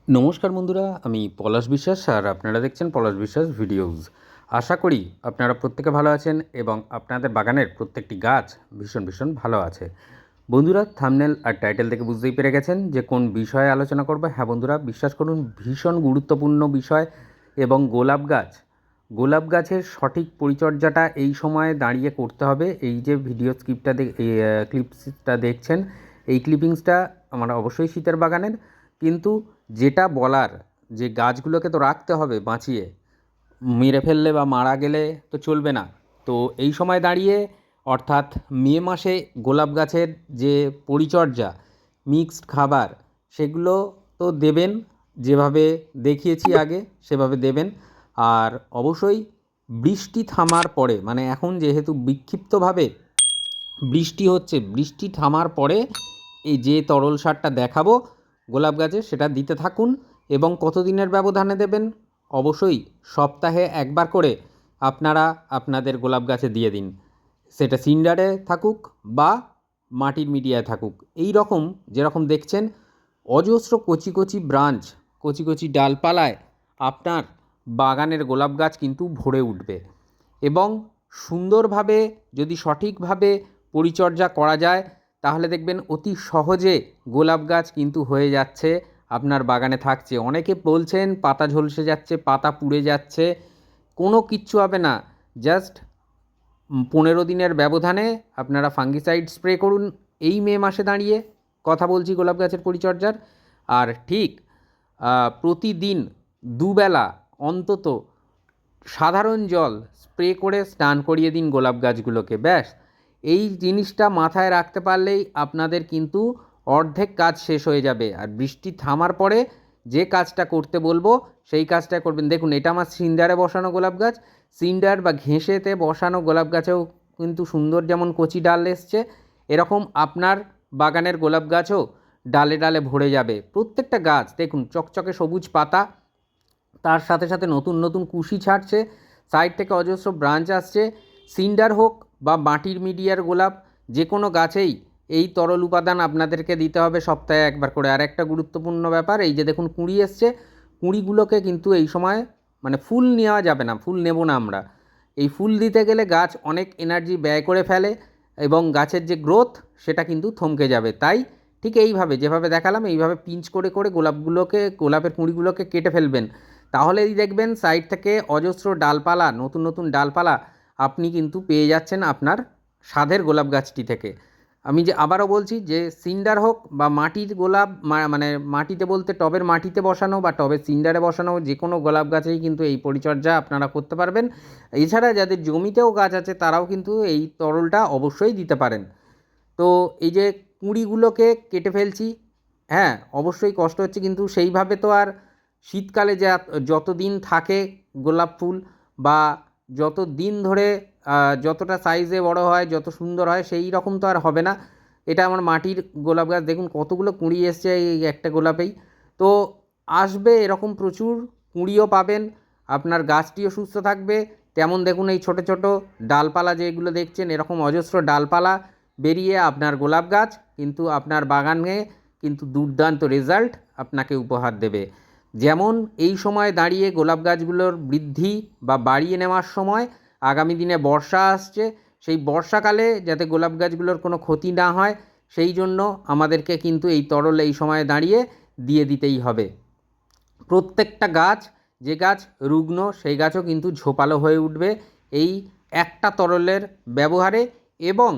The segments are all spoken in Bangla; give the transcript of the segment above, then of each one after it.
নমস্কার বন্ধুরা, আমি পলাশ বিশ্বাস আর আপনারা দেখছেন পলাশ বিশ্বাস ভিডিওস। আশা করি আপনারা প্রত্যেকে ভালো আছেন এবং আপনাদের বাগানের প্রত্যেকটি গাছ ভীষণ ভীষণ ভালো আছে। বন্ধুরা, থাম্বনেল আর টাইটেল থেকে বুঝতেই পেরে গেছেন যে কোন বিষয়ে আলোচনা করব। হ্যাঁ বন্ধুরা, বিশ্বাস করুন ভীষণ গুরুত্বপূর্ণ বিষয়। এবং গোলাপ গাছের সঠিক পরিচর্যাটা এই সময়ে দাঁড়িয়ে করতে হবে। এই যে ভিডিও ক্লিপসটা দেখছেন, এই ক্লিপিংসটা আমার অবশ্যই শীতের বাগানের, কিন্তু যেটা বলার যে গাছগুলোকে তো রাখতে হবে বাঁচিয়ে, মেরে ফেললে বা মারা গেলে তো চলবে না। তো এই সময় দাঁড়িয়ে অর্থাৎ মে মাসে গোলাপ গাছের যে পরিচর্যা, মিক্সড খাবার, সেগুলো তো দেবেন, যেভাবে দেখিয়েছি আগে সেভাবে দেবেন। আর অবশ্যই বৃষ্টি থামার পরে, মানে এখন যেহেতু বিক্ষিপ্তভাবে বৃষ্টি হচ্ছে, বৃষ্টি থামার পরে এই যে তরল সারটা দেখাবো গোলাপ গাছে সেটা দিতে থাকুন। এবং কতদিনের ব্যবধানে দেবেন? অবশ্যই সপ্তাহে একবার করে আপনারা আপনাদের গোলাপ গাছে দিয়ে দিন। সেটা সিন্ডারে থাকুক বা মাটির মিডিয়ায় থাকুক। এই রকম যেরকম দেখছেন অজস্র কচি কচি ব্রাঞ্চ, কচি কচি ডালপালায় আপনার বাগানের গোলাপ গাছ কিন্তু ভরে উঠবে। এবং সুন্দরভাবে যদি সঠিকভাবে পরিচর্যা করা যায় তাহলে দেখবেন অতি সহজে গোলাপ গাছ কিন্তু হয়ে যাচ্ছে, আপনার বাগানে থাকছে। অনেকে বলছেন পাতা ঝলসে যাচ্ছে, পাতা পুড়ে যাচ্ছে। কোনো কিচ্ছু হবে না। জাস্ট 15 দিনের ব্যবধানে আপনারা ফাঙ্গিসাইড স্প্রে করুন। এই মে মাসে দাঁড়িয়ে কথা বলছি গোলাপ গাছের পরিচর্যার। আর ঠিক প্রতিদিন দুবেলা অন্তত সাধারণ জল স্প্রে করে স্নান করিয়ে দিন গোলাপ গাছগুলোকে। ব্যাস, এই জিনিসটা মাথায় রাখতে পারলেই আপনাদের কিন্তু অর্ধেক কাজ শেষ হয়ে যাবে। আর বৃষ্টি থামার পরে যে কাজটা করতে বলবো সেই কাজটা করবেন। দেখুন, এটা আমার সিন্ডারে বসানো গোলাপ গাছ। সিন্ডার বা ঘেঁষেতে বসানো গোলাপ গাছেও কিন্তু সুন্দর যেমন কচি ডাল এসছে, এরকম আপনার বাগানের গোলাপ গাছও ডালে ডালে ভরে যাবে। প্রত্যেকটা গাছ দেখুন চকচকে সবুজ পাতা, তার সাথে সাথে নতুন নতুন কুশি ছাড়ছে, সাইড থেকে অজস্র ব্রাঞ্চ আসছে। সিন্ডার হোক বা মাটির মিডিয়ার গোলাপ, যে কোনো গাছেই এই তরল উপাদান আপনাদেরকে দিতে হবে সপ্তাহে একবার করে। আর একটা গুরুত্বপূর্ণ ব্যাপার, এই যে দেখুন কুঁড়ি এসছে, কুঁড়িগুলোকে কিন্তু এই সময় মানে ফুল নেওয়া যাবে না, ফুল নেব না আমরা। এই ফুল দিতে গেলে গাছ অনেক এনার্জি ব্যয় করে ফেলে এবং গাছের যে গ্রোথ সেটা কিন্তু থমকে যাবে। তাই ঠিক এইভাবে যেভাবে দেখালাম এইভাবে পিঞ্চ করে করে গোলাপের কুঁড়িগুলোকে কেটে ফেলবেন। তাহলেই দেখবেন সাইড থেকে অজস্র ডালপালা, নতুন নতুন ডালপালা আপনি কিন্তু পেয়ে যাচ্ছেন আপনার স্বাদের গোলাপ গাছটি থেকে। আমি যে আবারও বলছি যে সিন্ডার হোক বা মাটির গোলাপ, মানে মাটিতে বলতে টবের মাটিতে বসানো বা টবের সিন্ডারে বসানো যে কোনো গোলাপ গাছেই কিন্তু এই পরিচর্যা আপনারা করতে পারবেন। এছাড়া যাদের জমিতেও গাছ আছে তারাও কিন্তু এই তরলটা অবশ্যই দিতে পারেন। তো এই যে কুঁড়িগুলোকে কেটে ফেলছি, হ্যাঁ অবশ্যই কষ্ট হচ্ছে, কিন্তু সেইভাবে তো আর শীতকালে যত দিন থাকে গোলাপ ফুল বা যত দিন ধরে যতটা সাইজে বড় হয়, যত সুন্দর হয়, সেই রকম তো আর হবে না। এটা আমার মাটির গোলাপ গাছ, দেখুন কতগুলো কুঁড়ি এসছে এই একটা গোলাপেই। তো আসবে এরকম প্রচুর কুঁড়িও পাবেন, আপনার গাছটিও সুস্থ থাকবে। তেমন দেখুন এই ছোট ছোট ডালপালা যেগুলো দেখছেন, এরকম অজস্র ডালপালা বেরিয়ে আপনার গোলাপ গাছ কিন্তু আপনার বাগানে কিন্তু দুর্দান্ত রেজাল্ট আপনাকে উপহার দেবে। যেমন এই সময় দাঁড়িয়ে গোলাপ গাছগুলোর বৃদ্ধি বা বাড়িয়ে নেওয়ার সময়, আগামী দিনে বর্ষা আসছে, সেই বর্ষাকালে যাতে গোলাপ গাছগুলোর কোনো ক্ষতি না হয় সেই জন্য আমাদেরকে কিন্তু এই তরল এই সময়ে দাঁড়িয়ে দিয়ে দিতেই হবে। প্রত্যেকটা গাছ, যে গাছ রুগ্ন সেই গাছও কিন্তু ঝোপালো হয়ে উঠবে এই একটা তরলের ব্যবহারে। এবং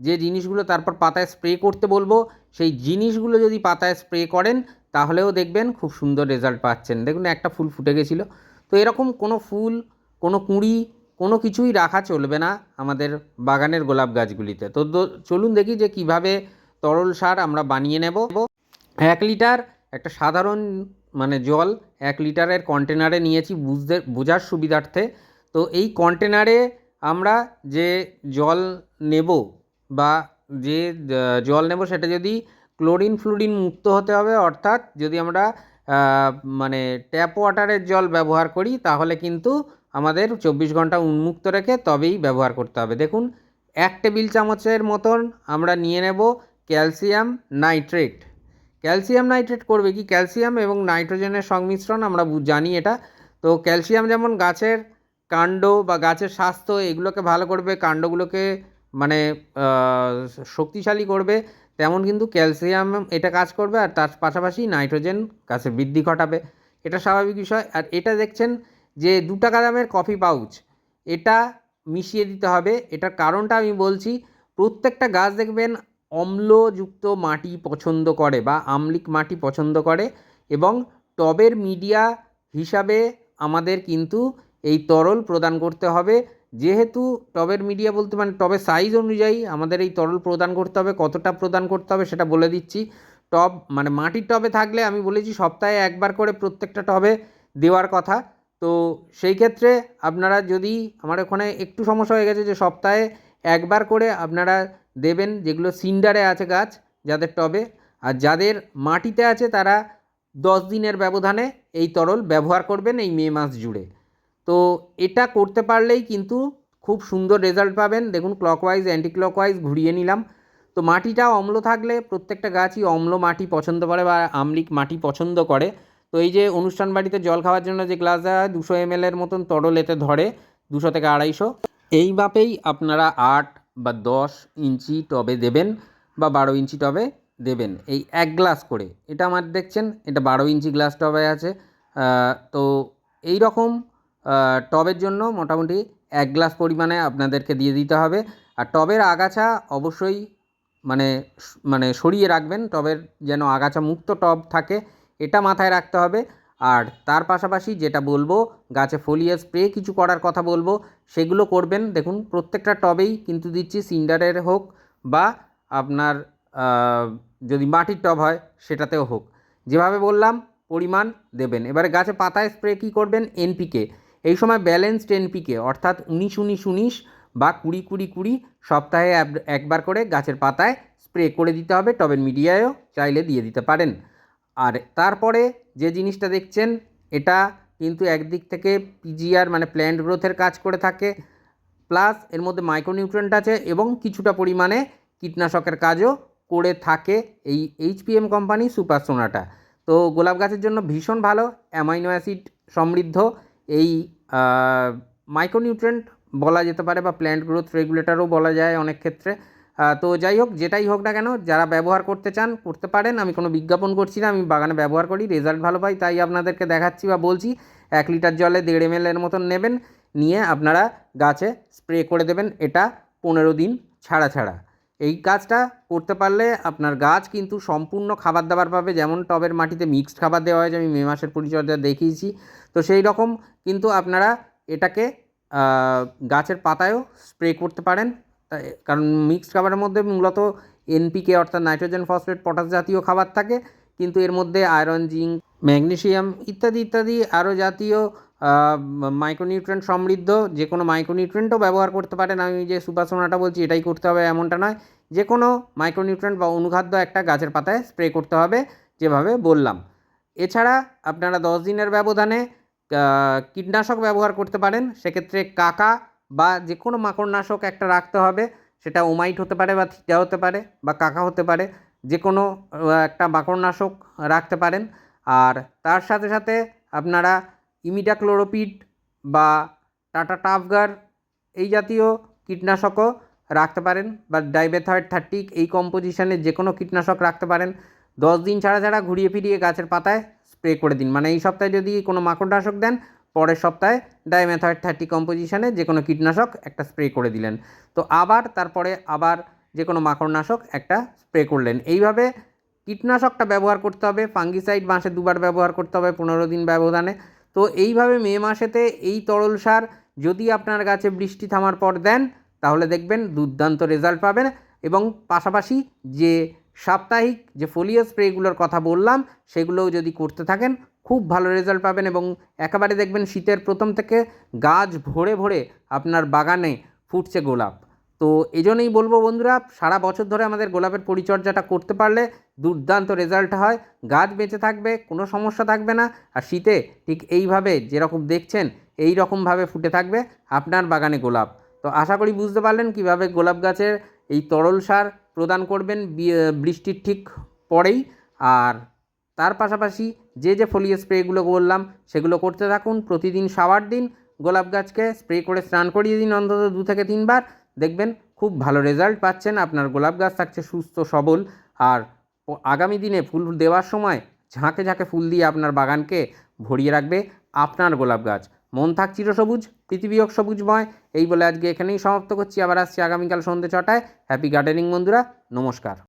যে জিনিসগুলো তারপর পাতায় স্প্রে করতে বলবো সেই জিনিসগুলো যদি পাতায় স্প্রে করেন তাহলেও দেখবেন খুব সুন্দর রেজাল্ট পাচ্ছেন। দেখুন একটা ফুল ফুটে গেছিলো। তো এরকম কোনো ফুল, কোনো কুঁড়ি, কোনো কিছুই রাখা চলবে না আমাদের বাগানের গোলাপ গাছগুলিতে। তো চলুন দেখি যে কিভাবে তরল সার আমরা বানিয়ে নেব। 1 লিটার একটা সাধারণ মানে জল 1 লিটারের কন্টেনারে নিয়েছি বোঝার সুবিধার্থে। তো এই কন্টেনারে আমরা যে জল নেব বা যে জল নেব সেটা যদি ক্লোরিন ফ্লুরিন মুক্ত হতে হবে, অর্থাৎ যদি আমরা মানে ট্যাপ ওয়াটারের জল ব্যবহার করি তাহলে কিন্তু আমাদের 24 ঘন্টা উন্মুক্ত রেখে তবেই ব্যবহার করতে হবে। দেখুন 1 টেবিল চামচের মতন আমরা নিয়ে নেব ক্যালসিয়াম নাইট্রেট। ক্যালসিয়াম নাইট্রেট করবে কি, ক্যালসিয়াম এবং নাইট্রোজেনের সংমিশ্রণ আমরা জানি এটা। তো ক্যালসিয়াম যেমন গাছের কাণ্ড বা গাছের স্বাস্থ্য এগুলোকে ভালো করবে, কাণ্ডগুলোকে মানে শক্তিশালী করবে, তেমন কিন্তু ক্যালসিয়াম এটা কাজ করবে। আর তার পাশাপাশি নাইট্রোজেন গাছের বৃদ্ধি ঘটাবে, এটা স্বাভাবিক বিষয়। আর এটা দেখছেন যে 2 টাকা দামের কফি পাউচ, এটা মিশিয়ে দিতে হবে। এটার কারণটা আমি বলছি, প্রত্যেকটা গাছ দেখবেন অম্লযুক্ত মাটি পছন্দ করে বা আম্লিক মাটি পছন্দ করে, এবং টবের মিডিয়া হিসাবে আমাদের কিন্তু এই তরল প্রদান করতে হবে। যেহেতু টবের মিডিয়া বলতে মানে টবের সাইজ অনুযায়ী আমাদের এই তরল প্রদান করতে হবে। কতটা প্রদান করতে হবে সেটা বলে দিচ্ছি। টব মানে মাটির টবে থাকলে আমি বলেছি সপ্তাহে একবার করে প্রত্যেকটা টবে দেওয়ার কথা। তো সেই ক্ষেত্রে আপনারা যদি, আমার ওখানে একটু সমস্যা হয়ে গেছে যে সপ্তাহে একবার করে আপনারা দেবেন, যেগুলো সিন্ডারে আছে গাছ যাদের টবে, আর যাদের মাটিতে আছে তারা 10 দিনের ব্যবধানে এই তরল ব্যবহার করবেন এই মে মাস জুড়ে। তো এটা করতে পারলেই কিন্তু খুব সুন্দর রেজাল্ট পাবেন। দেখুন ক্লকওয়াইজ অ্যান্টি ক্লকওয়াইজ ঘুরিয়ে নিলাম। তো মাটিটা অম্ল থাকলে প্রত্যেকটা গাছই অম্ল মাটি পছন্দ করে বা আম্লিক মাটি পছন্দ করে। তো এই যে অনুষ্ঠান বাড়িতে জল খাওয়ার জন্য যে গ্লাস দেওয়া হয় 200 ml মতন তরল এতে ধরে, 200 থেকে 250। এই মাপেই আপনারা 8 বা 10 ইঞ্চি টবে দেবেন বা 12 ইঞ্চি টবে দেবেন, এই 1 গ্লাস করে। এটা আমার দেখছেন এটা 12 ইঞ্চি গ্লাস টবে আছে। তো এই রকম টবের জন্য মোটামুটি 1 গ্লাস পরিমাণে আপনাদেরকে দিয়ে দিতে হবে। আর টবের আগাছা অবশ্যই মানে মানে সরিয়ে রাখবেন, টবের যেন আগাছা মুক্ত টব থাকে এটা মাথায় রাখতে হবে। আর তার পাশাপাশি যেটা বলবো, গাছে ফোলিয়ার স্প্রে কিছু করার কথা বলবো, সেগুলো করবেন। দেখুন প্রত্যেকটা টবেই কিন্তু দিচ্ছি, সিন্ডারের হোক বা আপনার যদি মাটির টব হয় সেটাতেও হোক, যেভাবে বললাম পরিমাণ দেবেন। এবারে গাছে পাতায় স্প্রে কী করবেন, এনপিকে। এই সময় ব্যালেন্সড এনপিকে অর্থাৎ 19-19-19 বা 20-20-20 সপ্তাহে একবার করে গাছের পাতায় স্প্রে করে দিতে হবে। টবের মিডিয়ায়ও চাইলে দিয়ে দিতে পারেন। আর তারপরে যে জিনিসটা দেখছেন, এটা কিন্তু একদিক থেকে পিজিআর মানে প্ল্যান্ট গ্রোথের কাজ করে থাকে, প্লাস এর মধ্যে মাইক্রোনিউট্রিয়েন্ট আছে এবং কিছুটা পরিমাণে কীটনাশকের কাজও করে থাকে এই এইচপিএম কোম্পানি সুপার সোনাটা। তো গোলাপ গাছের জন্য ভীষণ ভালো, অ্যামাইনো অ্যাসিড সমৃদ্ধ এই মাইক্রোনিউট্রিয়েন্ট বলা যেতে পারে, বা প্ল্যান্ট গ্রোথ রেগুলেটরও বলা যায় অনেক ক্ষেত্রে। তো যাই হোক, যেটাই হোক না কেন, যারা ব্যবহার করতে চান করতে পারেন। আমি কোনো বিজ্ঞাপন করছি না, আমি বাগানে ব্যবহার করি, রেজাল্ট ভালো পাই, তাই আপনাদেরকে দেখাচ্ছি বা বলছি। 1 লিটার জলে 1.5 ml এর মতন নেবেন, নিয়ে আপনারা গাছে স্প্রে করে দেবেন, এটা 15 দিন ছাড়া ছাড়া। এই কাজটা করতে পারলে আপনার গাছ কিন্তু সম্পূর্ণ খাবার দাবার পাবে। যেমন টবের মাটিতে মিক্সড খাবার দেওয়া হয়, যে আমি মে মাসের পরিচর্যা দেখিয়েছি, তো সেই রকম কিন্তু আপনারা এটাকে গাছের পাতায়ও স্প্রে করতে পারেন। কারণ মিক্সড খাবারের মধ্যে মূলত এনপিকে অর্থাৎ নাইট্রোজেন, ফসফেট, পটাশ জাতীয় খাবার থাকে, কিন্তু এর মধ্যে আয়রন, জিঙ্ক, ম্যাগনেসিয়াম ইত্যাদি ইত্যাদি আরও জাতীয় মাইক্রোনিউট্রিয়েন্ট সমৃদ্ধ যে কোনো মাইক্রোনিউট্রিয়েন্টও ব্যবহার করতে পারেন। আমি যে সুপার সোনাটা বলছি এটাই করতে হবে এমনটা নয়, যে কোনো মাইক্রোনিউট্রিয়েন্ট বা অনুখাদ্য একটা গাছের পাতায় স্প্রে করতে হবে যেভাবে বললাম। এছাড়া আপনারা 10 দিনের ব্যবধানে কীটনাশক ব্যবহার করতে পারেন। সেক্ষেত্রে কাকা বা যে কোনো মাকড়নাশক একটা রাখতে হবে, সেটা ওমাইট হতে পারে বা থিটা হতে পারে বা কাকা হতে পারে, যে কোনো একটা মাকড়নাশক রাখতে পারেন। আর তার সাথে সাথে আপনারা ইমিডাক্লোরোপিড বা টাটা টাফগার এই জাতীয় কীটনাশকও রাখতে পারেন, বা ডাইবেথয়েড 30 এই কম্পোজিশনের যে কোনো কীটনাশক রাখতে পারেন। 10 দিন ছাড়া ছাড়া ঘুরিয়ে ফিরিয়ে গাছের পাতায় স্প্রে করে দিন। মানে এই সপ্তাহে যদি কোনো মাকড়নাশক দেন, পরের সপ্তাহে ডাইমেথয়েড 30 কম্পোজিশনে যে কোনো কীটনাশক একটা স্প্রে করে দিলেন। তো আবার তারপরে আবার যে কোনো মাকড়নাশক একটা স্প্রে করলেন। এইভাবে কীটনাশকটা ব্যবহার করতে হবে। ফাঙ্গিসাইড মাসে 2 বার ব্যবহার করতে হবে 15 দিন ব্যবধানে। তো এইভাবে মে মাসেতে এই তরল সার যদি আপনার গাছে বৃষ্টি থামার পর দেন, তাহলে দেখবেন দুর্দান্ত রেজাল্ট পাবেন। এবং পাশাপাশি যে সাপ্তাহিক যে ফোলিয়ার স্প্রেগুলোর কথা বললাম, সেগুলোও যদি করতে থাকেন খুব ভালো রেজাল্ট পাবেন, এবং একেবারে দেখবেন শীতের প্রথম থেকে গাছ ভরে ভরে আপনার বাগানে ফুটছে গোলাপ। তো এই জন্যই বলবো বন্ধুরা, সারা বছর ধরে আমাদের গোলাপের পরিচর্যাটা করতে পারলে দুর্দান্ত রেজাল্ট হয়, গাছ বেঁচে থাকবে, কোনো সমস্যা থাকবে না। আর শীতে ঠিক এইভাবে যেরকম দেখছেন এই রকমভাবে ফুটে থাকবে আপনার বাগানে গোলাপ। তো আশা করি বুঝতে পারলেন কীভাবে গোলাপ গাছের এই তরল সার প্রদান করবেন বৃষ্টির ঠিক পরেই। আর তার পাশাপাশি যে ফোলিও স্প্রেগুলো বললাম সেগুলো করতে থাকুন। প্রতিদিন শাওয়ার দিন, গোলাপ গাছকে স্প্রে করে স্নান করিয়ে দিন অন্তত 2 থেকে 3 বার। দেখবেন খুব ভালো রেজাল্ট পাচ্ছেন, আপনার গোলাপ গাছ থাকছে সুস্থ সবল। আর আগামী দিনে ফুল দেওয়ার সময় ঝাঁকে ঝাঁকে ফুল দিয়ে আপনার বাগানকে ভরিয়ে রাখবে আপনার গোলাপ গাছ। মন থাক চিরসবুজ, পৃথিবী হোক সবুজময়। এই বলে আজকে এখানেই সমাপ্ত করছি। আবার আসছি আগামীকাল সন্ধ্যে 6টায়। হ্যাপি গার্ডেনিং বন্ধুরা, নমস্কার।